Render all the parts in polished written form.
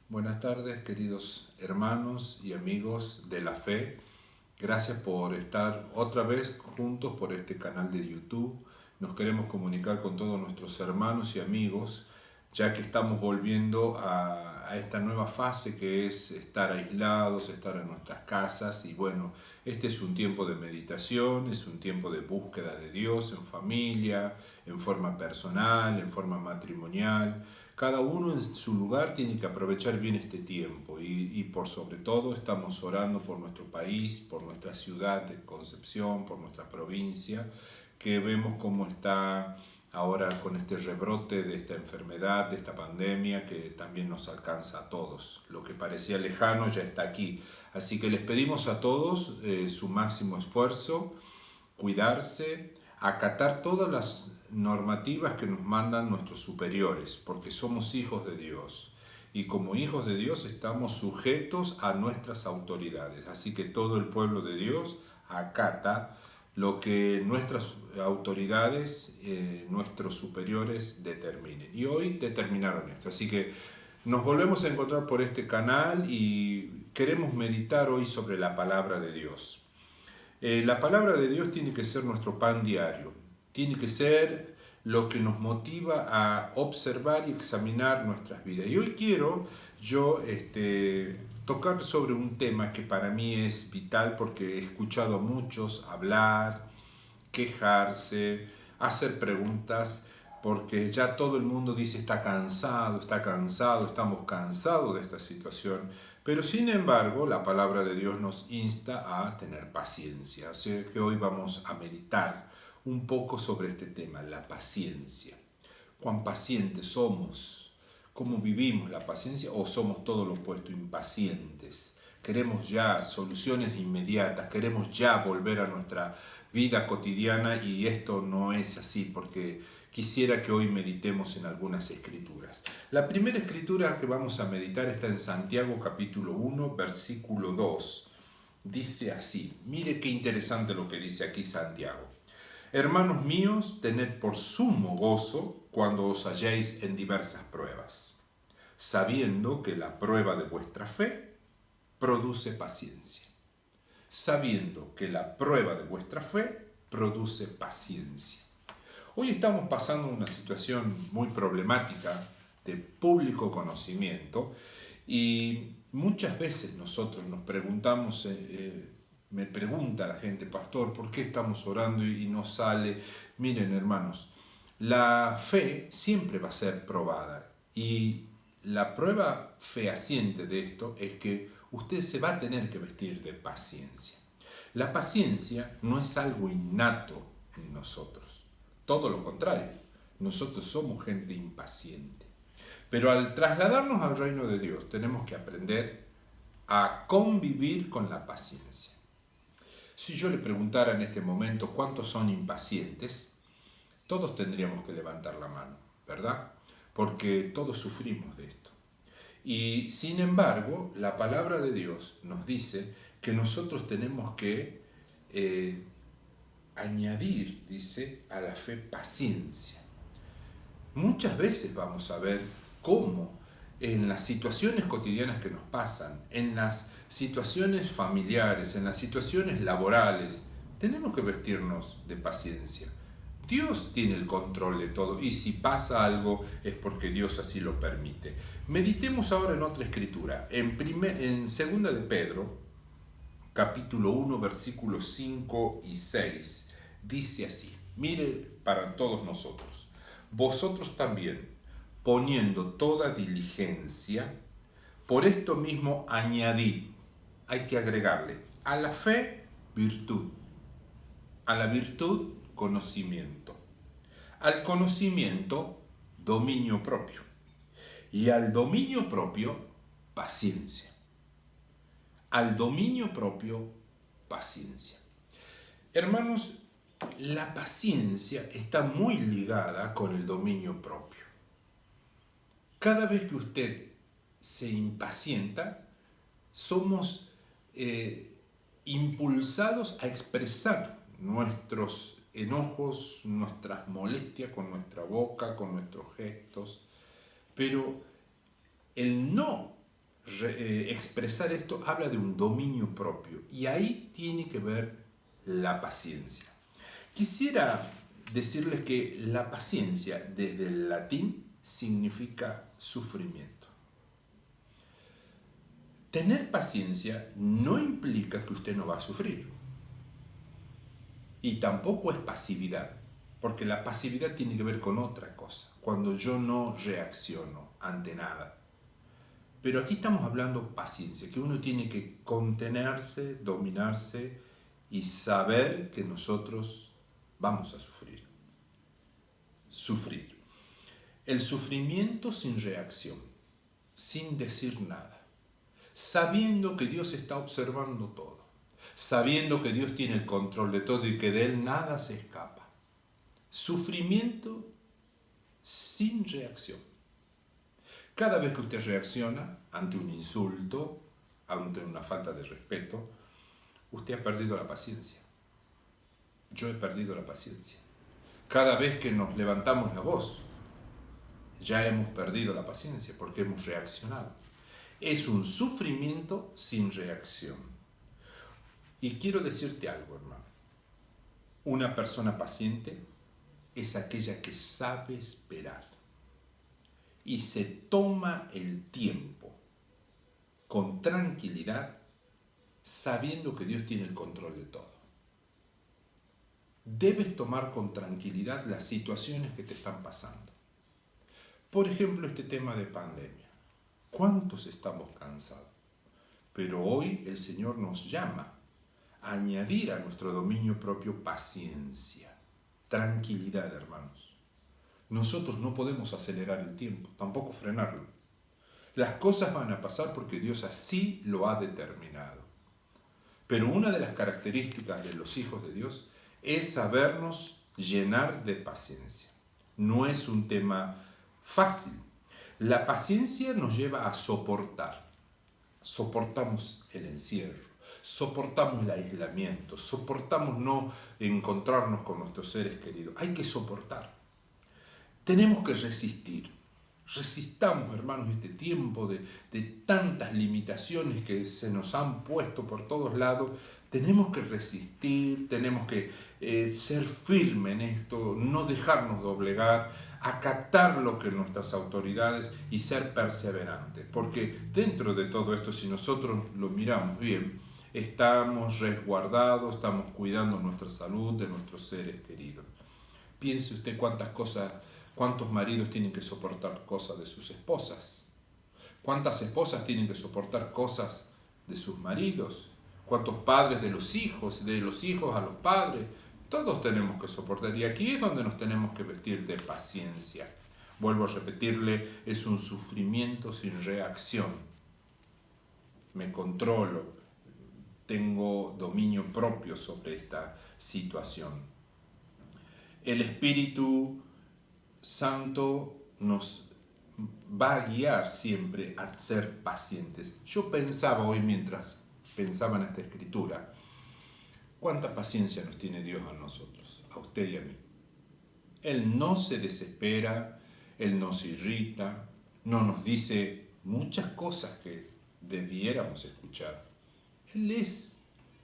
Buenas tardes, queridos hermanos y amigos de la fe. Gracias por estar otra vez juntos por este canal de YouTube. Nos queremos comunicar con todos nuestros hermanos y amigos, ya que estamos volviendo a esta nueva fase que es estar aislados, estar en nuestras casas. Y bueno, este es un tiempo de meditación, es un tiempo de búsqueda de Dios en familia, en forma personal, en forma matrimonial. Cada uno en su lugar tiene que aprovechar bien este tiempo y por sobre todo estamos orando por nuestro país, por nuestra ciudad de Concepción, por nuestra provincia, que vemos cómo está ahora con este rebrote de esta enfermedad, de esta pandemia que también nos alcanza a todos. Lo que parecía lejano ya está aquí. Así que les pedimos a todos su máximo esfuerzo, cuidarse, acatar todas las normativas que nos mandan nuestros superiores, porque somos hijos de Dios. Y como hijos de Dios estamos sujetos a nuestras autoridades. Así que todo el pueblo de Dios acata lo que nuestras autoridades, nuestros superiores determinen. Y hoy determinaron esto. Así que nos volvemos a encontrar por este canal y queremos meditar hoy sobre la palabra de Dios. La palabra de Dios tiene que ser nuestro pan diario, tiene que ser lo que nos motiva a observar y examinar nuestras vidas. Y hoy quiero yo tocar sobre un tema que para mí es vital porque he escuchado a muchos hablar, quejarse, hacer preguntas, porque ya todo el mundo dice está cansado, estamos cansados de esta situación. Pero sin embargo, la palabra de Dios nos insta a tener paciencia. Así que hoy vamos a meditar un poco sobre este tema, la paciencia. ¿Cuán pacientes somos? ¿Cómo vivimos la paciencia? ¿O somos todo lo opuesto, impacientes? Queremos ya soluciones inmediatas, queremos ya volver a nuestra vida cotidiana y esto no es así porque quisiera que hoy meditemos en algunas escrituras. La primera escritura que vamos a meditar está en Santiago capítulo 1, versículo 2. Dice así, mire qué interesante lo que dice aquí Santiago. Hermanos míos, tened por sumo gozo cuando os halléis en diversas pruebas, sabiendo que la prueba de vuestra fe produce paciencia. Sabiendo que la prueba de vuestra fe produce paciencia. Hoy estamos pasando una situación muy problemática de público conocimiento y muchas veces nosotros nos preguntamos, me pregunta la gente, pastor, ¿por qué estamos orando y no sale? Miren, hermanos, la fe siempre va a ser probada y la prueba fehaciente de esto es que usted se va a tener que vestir de paciencia. La paciencia no es algo innato en nosotros, todo lo contrario, nosotros somos gente impaciente. Pero al trasladarnos al reino de Dios tenemos que aprender a convivir con la paciencia. Si yo le preguntara en este momento cuántos son impacientes, todos tendríamos que levantar la mano, ¿verdad? Porque todos sufrimos de esto. Y sin embargo, la palabra de Dios nos dice que nosotros tenemos que añadir, dice, a la fe paciencia. Muchas veces vamos a ver cómo en las situaciones cotidianas que nos pasan, en las situaciones familiares, en las situaciones laborales, tenemos que vestirnos de paciencia. Dios tiene el control de todo y si pasa algo es porque Dios así lo permite. Meditemos ahora en otra escritura, en segunda de Pedro, capítulo 1, versículos 5 y 6, dice así, mire para todos nosotros, vosotros también, poniendo toda diligencia, por esto mismo añadid, hay que agregarle, a la fe, virtud, a la virtud, conocimiento, al conocimiento, dominio propio, y al dominio propio, paciencia. Al dominio propio, paciencia. Hermanos, la paciencia está muy ligada con el dominio propio. Cada vez que usted se impacienta, somos impulsados a expresar nuestros enojos, nuestras molestias con nuestra boca, con nuestros gestos, pero el no expresar esto, habla de un dominio propio. Y ahí tiene que ver la paciencia. Quisiera decirles que la paciencia, desde el latín, significa sufrimiento. Tener paciencia no implica que usted no va a sufrir. Y tampoco es pasividad, porque la pasividad tiene que ver con otra cosa, cuando yo no reacciono ante nada. Pero aquí estamos hablando paciencia, que uno tiene que contenerse, dominarse y saber que nosotros vamos a sufrir. Sufrir. El sufrimiento sin reacción, sin decir nada, sabiendo que Dios está observando todo, sabiendo que Dios tiene el control de todo y que de Él nada se escapa. Sufrimiento sin reacción. Cada vez que usted reacciona ante un insulto, ante una falta de respeto, usted ha perdido la paciencia. Yo he perdido la paciencia. Cada vez que nos levantamos la voz, ya hemos perdido la paciencia porque hemos reaccionado. Es un sufrimiento sin reacción. Y quiero decirte algo, hermano. Una persona paciente es aquella que sabe esperar y se toma el tiempo con tranquilidad, sabiendo que Dios tiene el control de todo. Debes tomar con tranquilidad las situaciones que te están pasando. Por ejemplo, este tema de pandemia. ¿Cuántos estamos cansados? Pero hoy el Señor nos llama a añadir a nuestro dominio propio paciencia, tranquilidad, hermanos. Nosotros no podemos acelerar el tiempo, tampoco frenarlo. Las cosas van a pasar porque Dios así lo ha determinado. Pero una de las características de los hijos de Dios es sabernos llenar de paciencia. No es un tema fácil. La paciencia nos lleva a soportar. Soportamos el encierro, soportamos el aislamiento, soportamos no encontrarnos con nuestros seres queridos. Hay que soportar. Tenemos que resistir. Resistamos, hermanos, este tiempo de tantas limitaciones que se nos han puesto por todos lados. Tenemos que resistir, tenemos que ser firmes en esto, no dejarnos doblegar, acatar lo que nuestras autoridades y ser perseverantes. Porque dentro de todo esto, si nosotros lo miramos bien, estamos resguardados, estamos cuidando nuestra salud, de nuestros seres queridos. Piense usted cuántos maridos tienen que soportar cosas de sus esposas, cuántas esposas tienen que soportar cosas de sus maridos, cuántos padres de los hijos a los padres. Todos tenemos que soportar, y aquí es donde nos tenemos que vestir de paciencia. Vuelvo a repetirle, es un sufrimiento sin reacción. Me controlo, tengo dominio propio sobre esta situación. El Espíritu Santo nos va a guiar siempre a ser pacientes. Yo pensaba hoy, mientras pensaba en esta escritura, cuánta paciencia nos tiene Dios a nosotros, a usted y a mí. Él no se desespera, Él nos irrita, no nos dice muchas cosas que debiéramos escuchar. Él es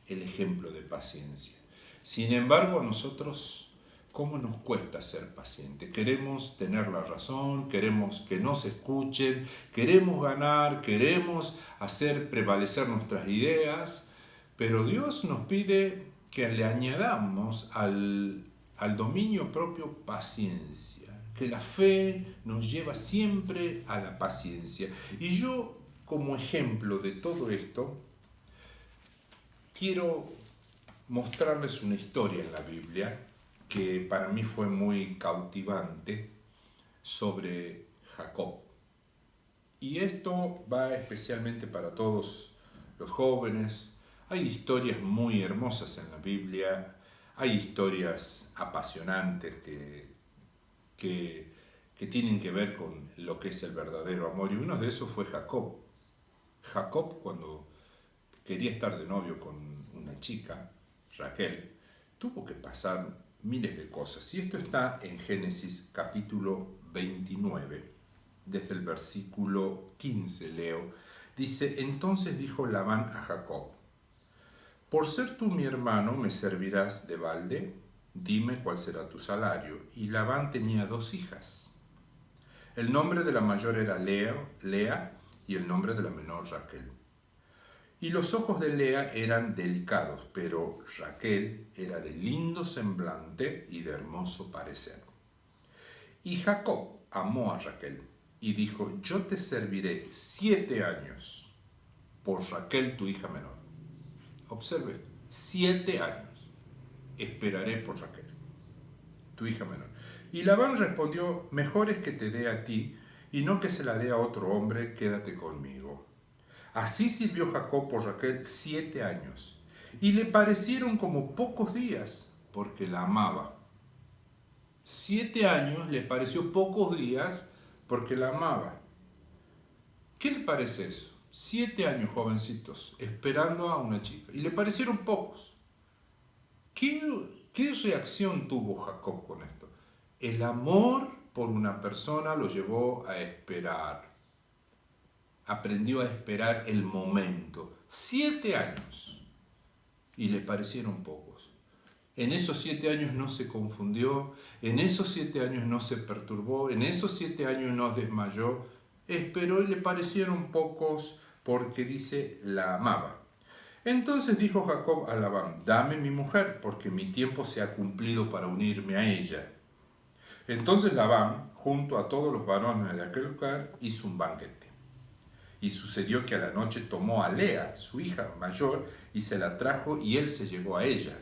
el ejemplo de paciencia. Sin embargo, a nosotros, ¿cómo nos cuesta ser pacientes? Queremos tener la razón, queremos que nos escuchen, queremos ganar, queremos hacer prevalecer nuestras ideas, pero Dios nos pide que le añadamos al dominio propio paciencia, que la fe nos lleva siempre a la paciencia. Y yo, como ejemplo de todo esto, quiero mostrarles una historia en la Biblia que para mí fue muy cautivante sobre Jacob. Y esto va especialmente para todos los jóvenes. Hay historias muy hermosas en la Biblia, hay historias apasionantes que tienen que ver con lo que es el verdadero amor. Y uno de esos fue Jacob. Jacob, cuando quería estar de novio con una chica, Raquel, tuvo que pasar miles de cosas. Y esto está en Génesis capítulo 29, desde el versículo 15 leo. Dice, entonces dijo Labán a Jacob, por ser tú mi hermano, ¿me servirás de balde? Dime cuál será tu salario. Y Labán tenía 2 hijas. El nombre de la mayor era Lea y el nombre de la menor Raquel. Y los ojos de Lea eran delicados, pero Raquel era de lindo semblante y de hermoso parecer. Y Jacob amó a Raquel y dijo, yo te serviré 7 años por Raquel tu hija menor. Observe, 7 años esperaré por Raquel, tu hija menor. Y Labán respondió, mejor es que te dé a ti y no que se la dé a otro hombre, quédate conmigo. Así sirvió Jacob por Raquel 7 años, y le parecieron como pocos días, porque la amaba. 7 años le pareció pocos días, porque la amaba. ¿Qué le parece eso? 7 años, jovencitos, esperando a una chica, y le parecieron pocos. ¿Qué reacción tuvo Jacob con esto? El amor por una persona lo llevó a esperar. Aprendió a esperar el momento. 7 años. Y le parecieron pocos. En esos 7 años no se confundió, en esos 7 años no se perturbó, en esos 7 años no desmayó. Esperó y le parecieron pocos porque dice la amaba. Entonces dijo Jacob a Labán, dame mi mujer, porque mi tiempo se ha cumplido para unirme a ella. Entonces Labán, junto a todos los varones de aquel lugar, hizo un banquete. Y sucedió que a la noche tomó a Lea, su hija mayor, y se la trajo, y él se llegó a ella.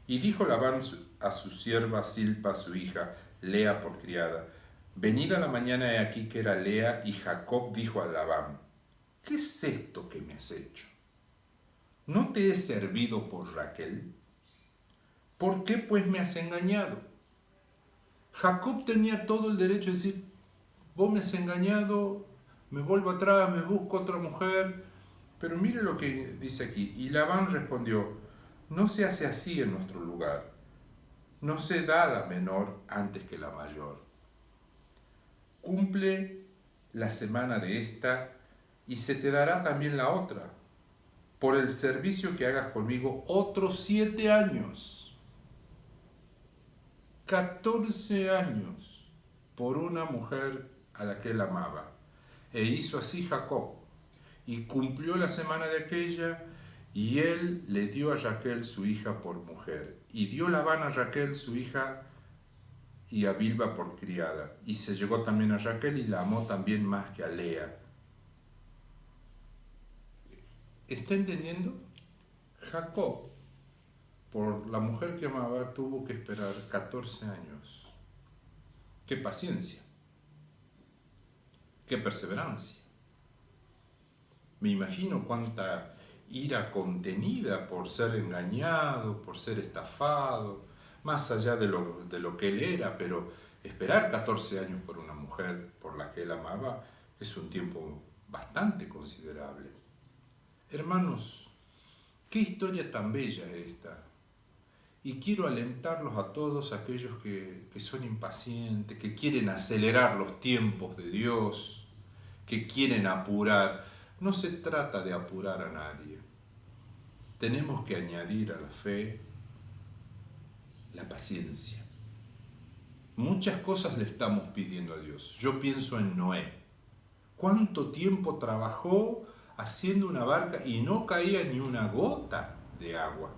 Y dijo Labán a su sierva Silpa, su hija, Lea por criada, venid a la mañana, he aquí que era Lea, y Jacob dijo a Labán, ¿qué es esto que me has hecho? ¿No te he servido por Raquel? ¿Por qué pues me has engañado? Jacob tenía todo el derecho de decir, vos me has engañado, me vuelvo atrás, me busco otra mujer. Pero mire lo que dice aquí. Y Labán respondió, no se hace así en nuestro lugar. No se da la menor antes que la mayor. Cumple la semana de esta y se te dará también la otra, por el servicio que hagas conmigo otros 7 años. 14 años por una mujer a la que él amaba. E hizo así Jacob, y cumplió la semana de aquella, y él le dio a Raquel su hija por mujer, y dio Labán a Raquel su hija y a Bilba por criada, y se llegó también a Raquel y la amó también más que a Lea. ¿Está entendiendo? Jacob, por la mujer que amaba, tuvo que esperar 14 años. ¡Qué paciencia! ¡Qué perseverancia! Me imagino cuánta ira contenida por ser engañado, por ser estafado, más allá de lo que él era, pero esperar 14 años por una mujer por la que él amaba es un tiempo bastante considerable. Hermanos, qué historia tan bella esta. Y quiero alentarlos a todos aquellos que son impacientes, que quieren acelerar los tiempos de Dios, que quieren apurar. No se trata de apurar a nadie. Tenemos que añadir a la fe la paciencia. Muchas cosas le estamos pidiendo a Dios. Yo pienso en Noé. ¿Cuánto tiempo trabajó haciendo una barca y no caía ni una gota de agua?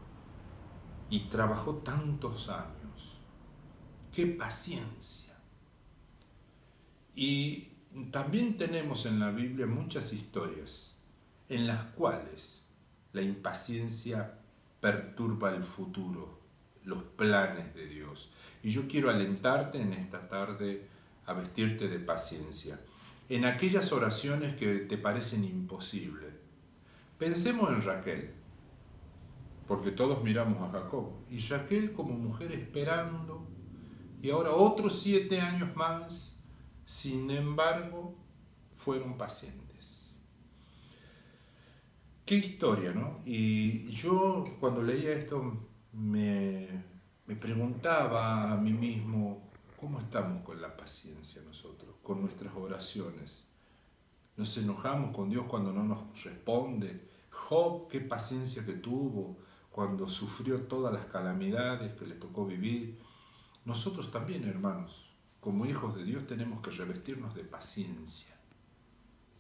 Y trabajó tantos años. ¡Qué paciencia! Y también tenemos en la Biblia muchas historias en las cuales la impaciencia perturba el futuro, los planes de Dios. Y yo quiero alentarte en esta tarde a vestirte de paciencia. En aquellas oraciones que te parecen imposibles. Pensemos en Raquel, porque todos miramos a Jacob. Y Raquel como mujer esperando, y ahora otros 7 años más, sin embargo, fueron pacientes. Qué historia, ¿no? Y yo cuando leía esto me preguntaba a mí mismo, ¿cómo estamos con la paciencia nosotros, con nuestras oraciones? Nos enojamos con Dios cuando no nos responde. Job, qué paciencia que tuvo cuando sufrió todas las calamidades que le tocó vivir. Nosotros también, hermanos, como hijos de Dios tenemos que revestirnos de paciencia.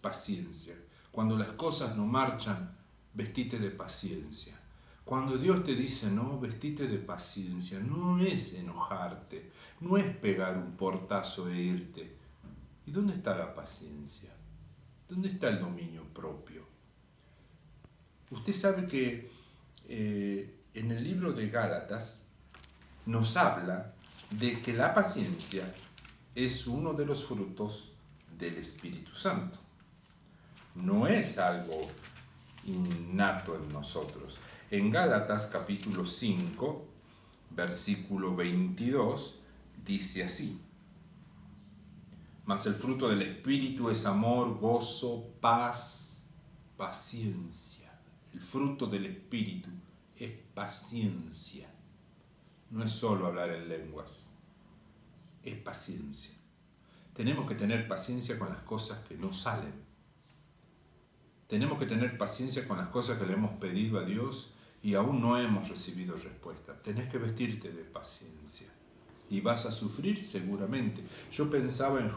Paciencia. Cuando las cosas no marchan, vestite de paciencia. Cuando Dios te dice no, vestite de paciencia. No es enojarte, no es pegar un portazo e irte. ¿Y dónde está la paciencia? ¿Dónde está el dominio propio? Usted sabe que en el libro de Gálatas nos habla de que la paciencia es uno de los frutos del Espíritu Santo. No es algo innato en nosotros. En Gálatas capítulo 5, versículo 22, dice así: mas el fruto del Espíritu es amor, gozo, paz, paciencia. El fruto del Espíritu es paciencia. No es solo hablar en lenguas, es paciencia. Tenemos que tener paciencia con las cosas que no salen. Tenemos que tener paciencia con las cosas que le hemos pedido a Dios y aún no hemos recibido respuesta. Tenés que vestirte de paciencia. Y vas a sufrir seguramente. Yo pensaba en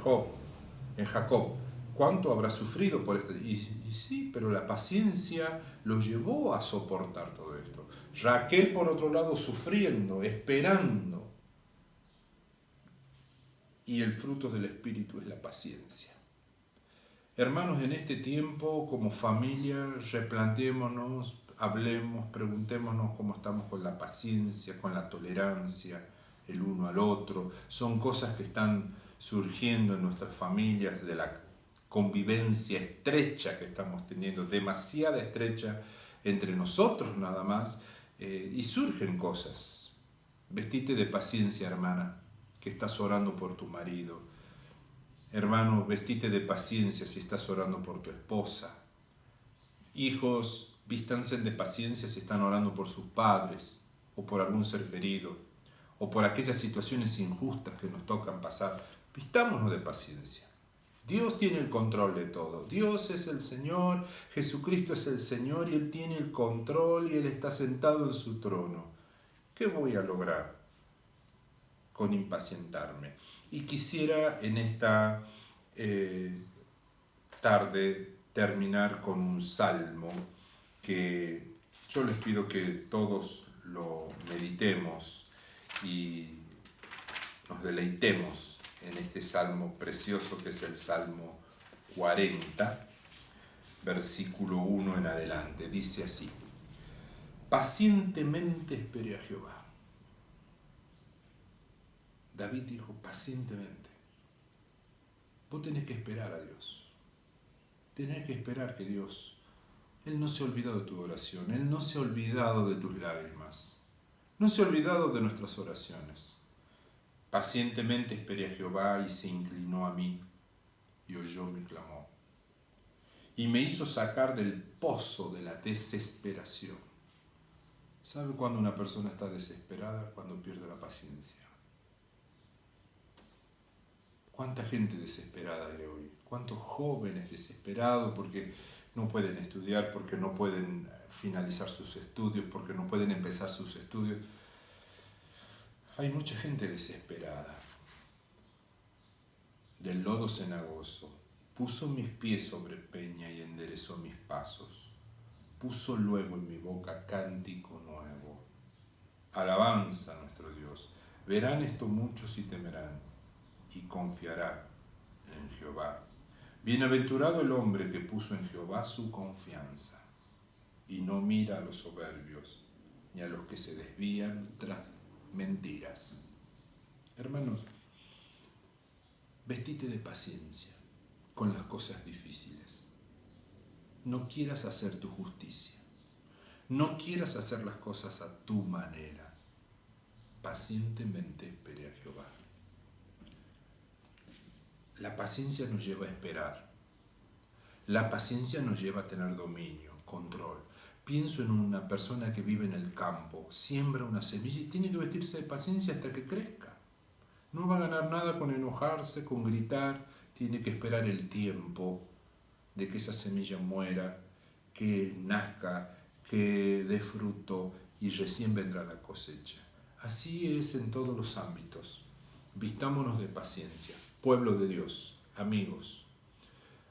Jacob, ¿cuánto habrá sufrido por esto? Y sí, pero la paciencia lo llevó a soportar todo esto. Raquel, por otro lado, sufriendo, esperando. Y el fruto del Espíritu es la paciencia. Hermanos, en este tiempo, como familia, replanteémonos, hablemos, preguntémonos cómo estamos con la paciencia, con la tolerancia, el uno al otro. Son cosas que están surgiendo en nuestras familias, de la convivencia estrecha que estamos teniendo, demasiada estrecha entre nosotros nada más, y surgen cosas. Vestite de paciencia, hermana, que estás orando por tu marido. Hermano, vestite de paciencia si estás orando por tu esposa. Hijos, vístanse de paciencia si están orando por sus padres o por algún ser querido o por aquellas situaciones injustas que nos tocan pasar. Vistámonos de paciencia. Dios tiene el control de todo. Dios es el Señor, Jesucristo es el Señor y Él tiene el control y Él está sentado en su trono. ¿Qué voy a lograr con impacientarme? Y quisiera en esta tarde terminar con un salmo que yo les pido que todos lo meditemos y nos deleitemos en este salmo precioso que es el Salmo 40, versículo 1 en adelante. Dice así: pacientemente esperé a Jehová. David dijo pacientemente. Vos tenés que esperar a Dios. Tenés que esperar que Dios, Él no se ha olvidado de tu oración, Él no se ha olvidado de tus lágrimas, no se ha olvidado de nuestras oraciones. Pacientemente esperé a Jehová y se inclinó a mí y oyó mi clamor. Y me hizo sacar del pozo de la desesperación. ¿Sabe cuándo una persona está desesperada? Cuando pierde la paciencia. ¿Cuánta gente desesperada hay hoy? ¿Cuántos jóvenes desesperados porque no pueden estudiar, porque no pueden finalizar sus estudios, porque no pueden empezar sus estudios? Hay mucha gente desesperada. Del lodo cenagoso, puso mis pies sobre peña y enderezó mis pasos. Puso luego en mi boca cántico nuevo. Alabanza a nuestro Dios. Verán esto muchos y temerán, y confiará en Jehová. Bienaventurado el hombre que puso en Jehová su confianza, y no mira a los soberbios, ni a los que se desvían tras mentiras. Hermanos, vestite de paciencia con las cosas difíciles. No quieras hacer tu justicia. No quieras hacer las cosas a tu manera. Pacientemente espere a Jehová. La paciencia nos lleva a esperar. La paciencia nos lleva a tener dominio, control. Pienso en una persona que vive en el campo, siembra una semilla y tiene que vestirse de paciencia hasta que crezca. No va a ganar nada con enojarse, con gritar, tiene que esperar el tiempo de que esa semilla muera, que nazca, que dé fruto y recién vendrá la cosecha. Así es en todos los ámbitos. Vistámonos de paciencia, pueblo de Dios, amigos.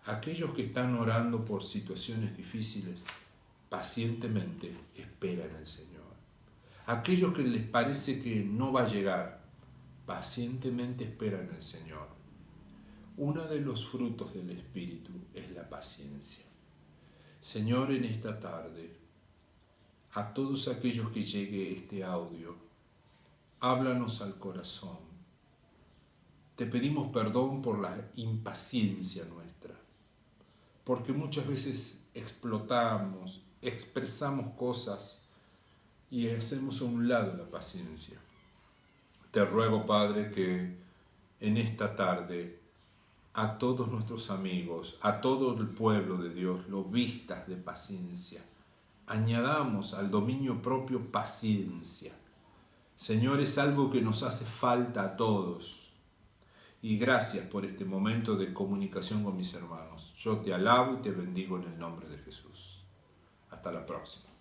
Aquellos que están orando por situaciones difíciles, pacientemente esperan al Señor. Aquellos que les parece que no va a llegar, pacientemente esperan al Señor. Uno de los frutos del Espíritu es la paciencia. Señor, en esta tarde, a todos aquellos que llegue este audio, háblanos al corazón. Te pedimos perdón por la impaciencia nuestra, porque muchas veces explotamos, expresamos cosas y hacemos a un lado la paciencia. Te ruego, Padre, que en esta tarde a todos nuestros amigos, a todo el pueblo de Dios, lo vistas de paciencia. Añadamos al dominio propio paciencia. Señor, es algo que nos hace falta a todos. Y gracias por este momento de comunicación con mis hermanos. Yo te alabo y te bendigo en el nombre de Jesús. Hasta la próxima.